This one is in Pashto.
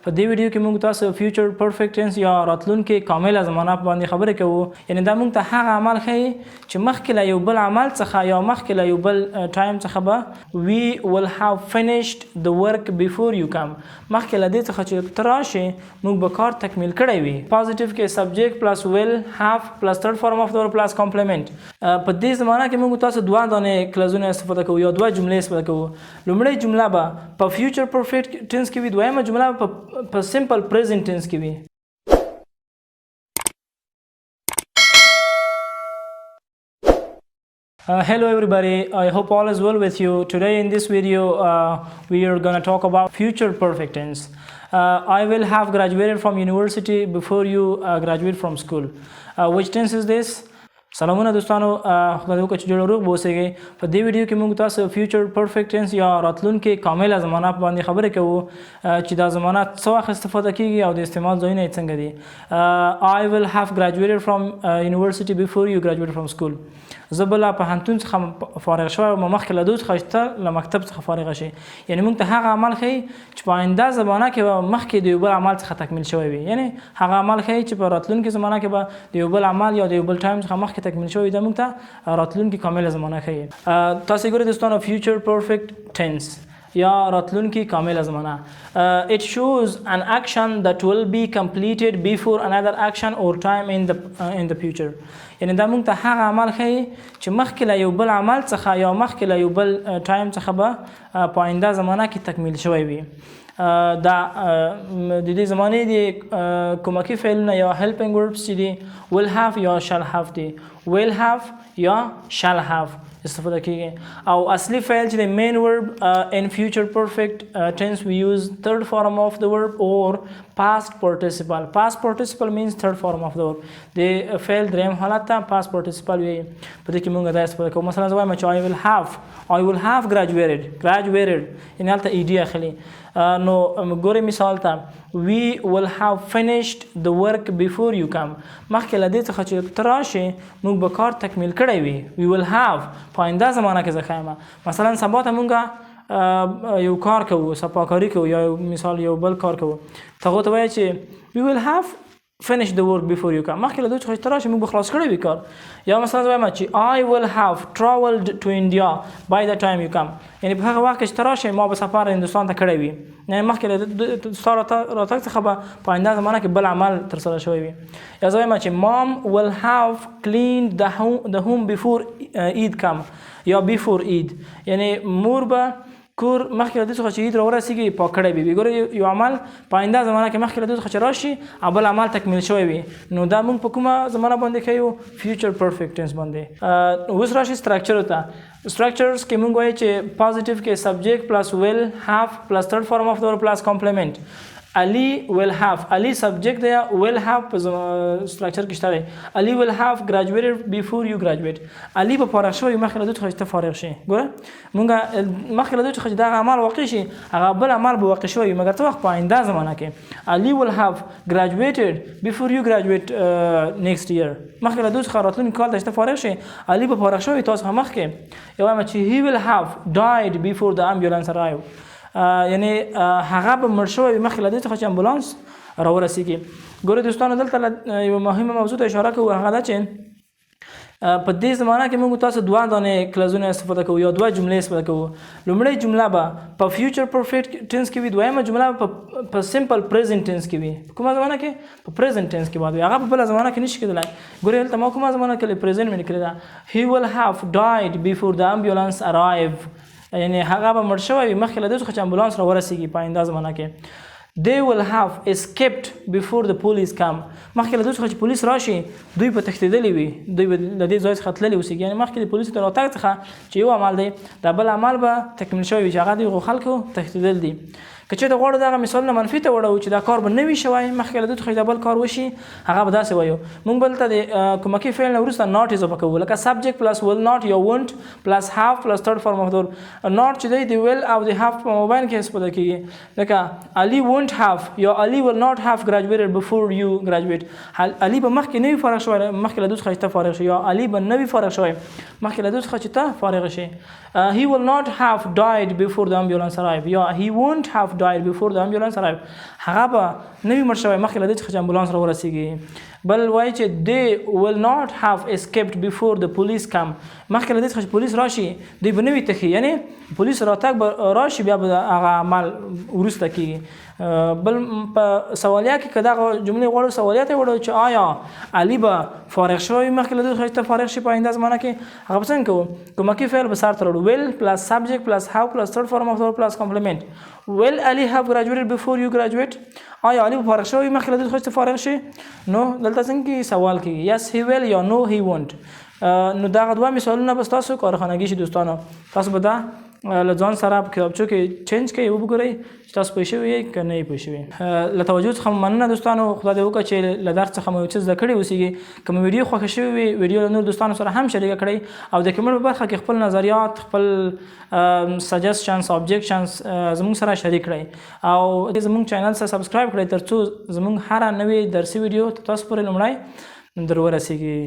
په دې ویډیو کې موږ تاسو فیوچر پرفیکټ ټینس یا راتلونکي کامله زمانه باندې خبرې کوو. یعنی دا موږ ته هغه عمل ښیي چې مخکې له یو بل عمل څخه یا مخکې له یو بل ټایم څخه به we will have finished the work before you come. مخکې له دې څخه چې ته راشې موږ به کار تکمیل کړی وي. پازیټیو کې subject plus will have plus third form of the verb plus complement. په دې زمانه کې موږ تاسو دوه دانې کلازونه استفاده کوو یا دوه جملې استفاده کوو. لومړی جمله به په فیوچر پرفیکټ ټینس کې وي، دویمه جمله په simple present tense کې وي. Hello everybody, I hope all is well with you. Today in this video we are going to talk about future perfect tense. I will have graduated from university before you graduate from school. Which tense is this? سلامونه دوستانو، خدای وکړي چې جوړ روغ اوسئ. په دې ویډیو کې موږ تاسو فیوچر پرفیکټ ټینس یا راتلونکي کامله زمانه باندې خبرې کوو چې دا زمانه څه وخت استفاده کیږي او د استعمال ځایونه یې څنګه دي. I will have graduated from university before you graduate from school. زه به له پوهنتون څخه فارغ شوی یم، مخکې له دوی څخه چې ته له مکتب څخه فارغه شي. یعنې موږ ته هغه عمل ښیي چې په آینده زمانه کې به مخکې د یو بل عمل څخه تکمیل شوی وي. یعنې هغه عمل ښیي چې په راتلونکي زمانه کې به د یو بل عمل یا د یو بل ټایم څخه مخکې تکمیل شوی دا موږ ته راتلونکي کامله زمانه ښیي. تاسو ګورئ دوستانو فیوچر پرفیکټ ټینس یا راتلونکي کامله زمانه. It shows an action that will be completed before another action or time in the future. یعنی دا موږ ته هغه عمل ښیي چې مخکې له یو بل عمل څخه یا مخکې له یو بل ټایم څخه به په آینده زمانه کې تکمیل شوی وي. دا د دې زمانې د کومکي فعلونه یا helping verbs چې دي will have یا shall have دي. will have یا shall have استفاده کیږي او اصلي فعل چې د main verb in future perfect tense we use third form of the verb or past participle. Past participle means third form of the verb. د فعل دریم حالت ته past participle وي. په دې کې موږ دا استفاده کوو. مثلا زه وایم چې I will have graduated یعنې هلته ed اخلي. نو ګورئ مثال ته we will have finished the work before you come. مخکې له دې څخه چې ته راشې موږ به کار تکمیل کړی وي. we will have په آینده زمانه کې زه ښیم. مثلا سبا ته موږ یو کار کوو، سپاکاري کوو یا مثال یو بل کار کوو، ته هغو ته وایي چې we will have finish the work before you come. مخکې له دوی څخه چې ته راشې موږ به خلاص کړی وي کار. یا مثلا زه وایم چې I will have traveled to India by the time you come. یعنې په هغه وخت کې چې ته راشې ما به سفر هندوستان ته کړی وي. یعنې مخکې له ستا راتګ څخه به په آینده زمانه کې بل عمل ترسره شوی وي. یا زه وایم چې Mom will have cleaned the home before Eid come یا before Eid. یعنې مور به کور مخکې له دې څخه چې عید راورسېږي پاک کړی وي. ګورئ یو عمل په آینده زمانه کې مخکې له دې څخه چې راشي او بل عمل تکمیل شوی وي. نو دا موږ په کومه زمانه باندې ښیو؟ فیوچر پرفیکټ ټینس باندې. اوس راشي سټرکچر ته. سټرکچرز کې موږ وایو چې پازیټیو کې subject plus will have plus third form of the verb plus complement. Ali will have. Ali subject دی will have په سټرکچر کې شته دی. Ali will have graduated before you graduate. Ali به فارغ شوی مخکې له دوی څخه چې ته فارغ شي. ګوره مونږ مخکې له دوی څخه چې دغه عمل واقع شي هغه بل عمل به واقع شوی وي مګر څه وخت په آینده زمانه کې. Ali will have graduated before you graduate next year. مخکې له دوی څخه راتلونکي کال ته چې ته فارغ شي Ali به فارغ شوی تاسو څخه مخکې. یو وایم چې he will have died before the ambulance arrived. یعنی هغه به مړ شوی مخکې له دې څخه چې امبولانس راورسېږي. ګورئ دوستانو دلته یوه مهمه موضوع ته اشاره کوو، هغه ده چې په دې زمانه کې موږ تاسو دوه دانې کلازونه استفاده کوو یا دوه جملې استفاده کوو. لومړی جمله به په فیوچر پرفیکټ ټینس کې وي، دویمه جمله په سمپل پریزنټ ټینس کې وي. په کومه زمانه کې؟ په پریزنټ ټینس کې باید وي. هغه په بله زمانه کې نشي کېدلی. ګورئ هلته ما کومه زمانه کې پریزنټ مې لیکلې ده. he will have died before the ambulance arrive. یعنې هغه به مړ شوی وي مخکې له دې څخه چې امبولانس راورسېږي په آینده زمانه کې. they will have escaped before the police come. مخکې له دوی څخه چې پولیس راشي دوی به تښتېدلي وي، دوی به له دې ځای څخه تللي اوسېږي. یعنې مخکې د پولیسو د راتګ څخه چې یو عمل دی دا بل عمل به تکمیل شوی وي چې هغه د هغو خلکو تښتېدل دي. که چېرته غواړو دغه مثالونه منفي ته وړو چې دا کار به نه وي شوی مخکې له دې څخه چې دا بل کار وشي هغه به داسې وایو. موږ به دلته د کومکي فعل نه وروسته not اضافه کوو لکه subject plus will not یا won't plus have plus third form of the verb. not چې دی د will او د have په مابین کې استفاده کېږي. لکه Ali won't have یا Ali will not have graduated before you graduate. Ali به مخکې نه وي فارغ شوی مخکې له دوی څخه چې ته فارغ شي، یا Ali به نه وي فارغ شوی مخکې له دوی څخه چې ته فارغ شي. he will not have died before the ambulance arrived یا he won't have have died before the ambulance arrived. هغه به نه وي مړ شوی مخکې له دې چې امبولانس راورسېږي. بل وایي چې they will not have escaped before the police come. مخکې له دې څخه چې پولیس راشي دوی به نه وي تښي، یعنې پولیس راتګ به راشي بیا به هغه عمل وروسته کېږي. بل په سوالیه کې که دغه جملې غواړو سوالیه ته یې وړو چې آیا علي به فارغ شوی مخکې له دې څخه چې ته فارغ شي په آینده زمانه کې، هغه به څنګه کوو؟ کومکي فعل به سر ته راوړو will plus subject plus have plus third form of the verb plus complement. will Ali have graduated before you graduate؟ آیا علي به فارغ شوی مخکې له دې څخه چې ته فارغ شي؟ نو دلته څنګه سوال کېږي yes he will یا no he won't. نو دغه دوه مثالونه به ستاسو کارخانګي شي دوستانو. تاسو به دا له ځان سره په کتابچو کې چینج کړئ، وګورئ چې تاسو پوه شوي یې که نه یې پوه شوي. له توجه څخه مننه دوستانو. خدای دې وکړه چې له درس څخه مو یو څه زده کړي اوسیږي. که مو ویډیو خوښه شوې وي ویډیو له نور دوستانو سره هم شریکه کړئ او د کمنټ په برخه کې خپل نظریات، خپل سجیشنز، ابجیکشنز زموږ سره شریک کړئ او زموږ چینل سره سبسکرایب کړئ ترڅو زموږ هره نوې درسي ویډیو تاسو پورې لومړی در ورسیږي.